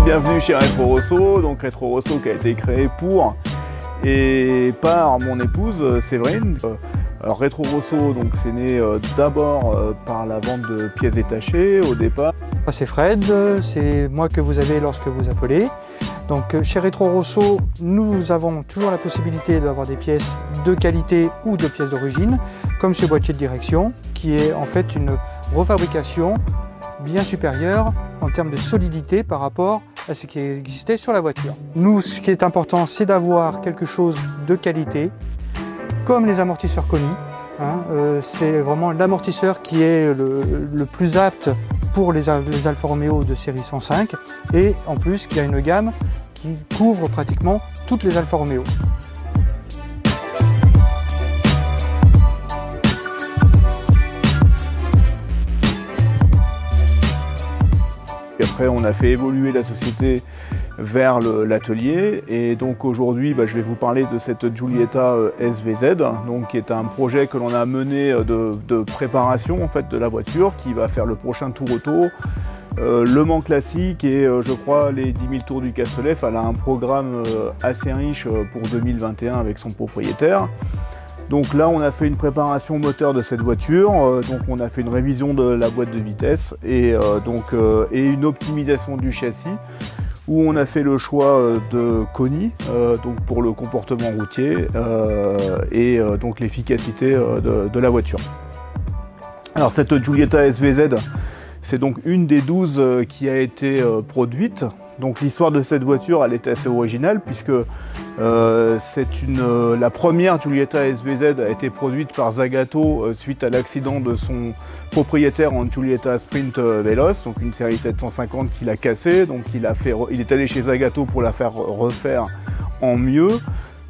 Bienvenue chez Retro Rosso, donc Retro Rosso qui a été créé pour et par mon épouse Séverine. Alors Retro Rosso, donc c'est né d'abord par la vente de pièces détachées au départ. Moi c'est Fred, c'est moi que vous avez lorsque vous appelez. Donc chez Retro Rosso, nous avons toujours la possibilité d'avoir des pièces de qualité ou de pièces d'origine, comme ce boîtier de direction, qui est en fait une refabrication bien supérieure en termes de solidité par rapport à ce qui existait sur la voiture. Nous, ce qui est important, c'est d'avoir quelque chose de qualité, comme les amortisseurs Koni. C'est vraiment l'amortisseur qui est le plus apte pour les Alfa Romeo de série 105 et en plus qui a une gamme qui couvre pratiquement toutes les Alfa Romeo. Et après, on a fait évoluer la société vers l'atelier et donc aujourd'hui je vais vous parler de cette Giulietta SVZ, donc, qui est un projet que l'on a mené de préparation en fait, de la voiture qui va faire le prochain Tour Auto, Le Mans classique et je crois les 10 000 tours du Castellet. Elle a un programme assez riche pour 2021 avec son propriétaire. Donc là on a fait une préparation moteur de cette voiture, donc on a fait une révision de la boîte de vitesse et une optimisation du châssis où on a fait le choix de Koni donc pour le comportement routier et donc l'efficacité de la voiture. Alors cette Giulietta SVZ, c'est donc une des 12 qui a été produite. Donc l'histoire de cette voiture, elle est assez originale puisque la première Giulietta SVZ a été produite par Zagato suite à l'accident de son propriétaire en Giulietta Sprint Veloce, donc une série 750 qu'il a cassée. Donc il est allé chez Zagato pour la faire refaire en mieux.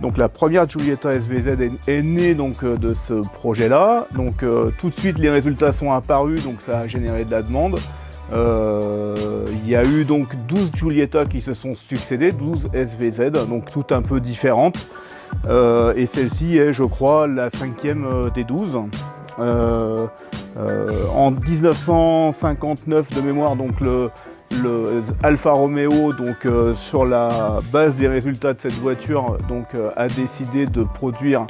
Donc la première Giulietta SVZ est née donc, de ce projet-là. Donc tout de suite les résultats sont apparus, donc ça a généré de la demande. Il y a eu donc 12 Giulietta qui se sont succédées, 12 SVZ, donc toutes un peu différentes. Et celle-ci est, je crois, la 5e des 12. En 1959 de mémoire, donc le Alfa Romeo, donc sur la base des résultats de cette voiture, donc a décidé de produire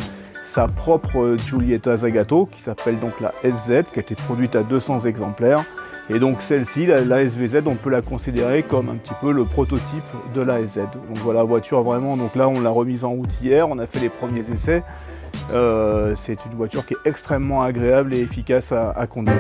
sa propre Giulietta Zagato, qui s'appelle donc la SZ, qui a été produite à 200 exemplaires. Et donc celle-ci, la SVZ, on peut la considérer comme un petit peu le prototype de la SZ. Donc voilà, la voiture vraiment, donc là on l'a remise en route hier, on a fait les premiers essais. C'est une voiture qui est extrêmement agréable et efficace à conduire.